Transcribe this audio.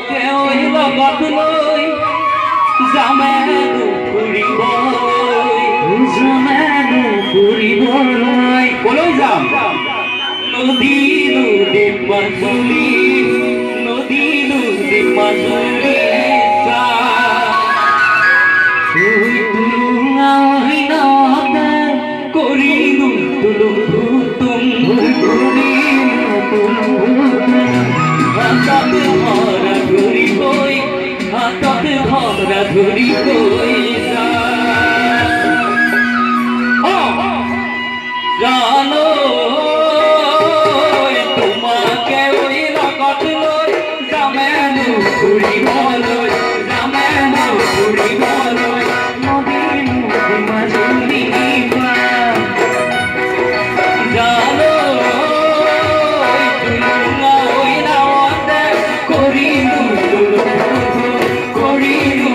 কেউই লগত লৈ যামেনো ফুৰিবলৈ কলৈ যাম নদী নদী মাজুলী নদী নদী মাজুলী কৰিলো তুলুম তুম হাততে ধৰা ধৰি গৈ হাততে ধৰা ধৰি গৈ জানো তোমাকে ওই লগত লৈ যামেনো ফুৰিবলৈ যামেনো ফুৰিবলৈ নদী নদী মাজুলী জানো কৰিলো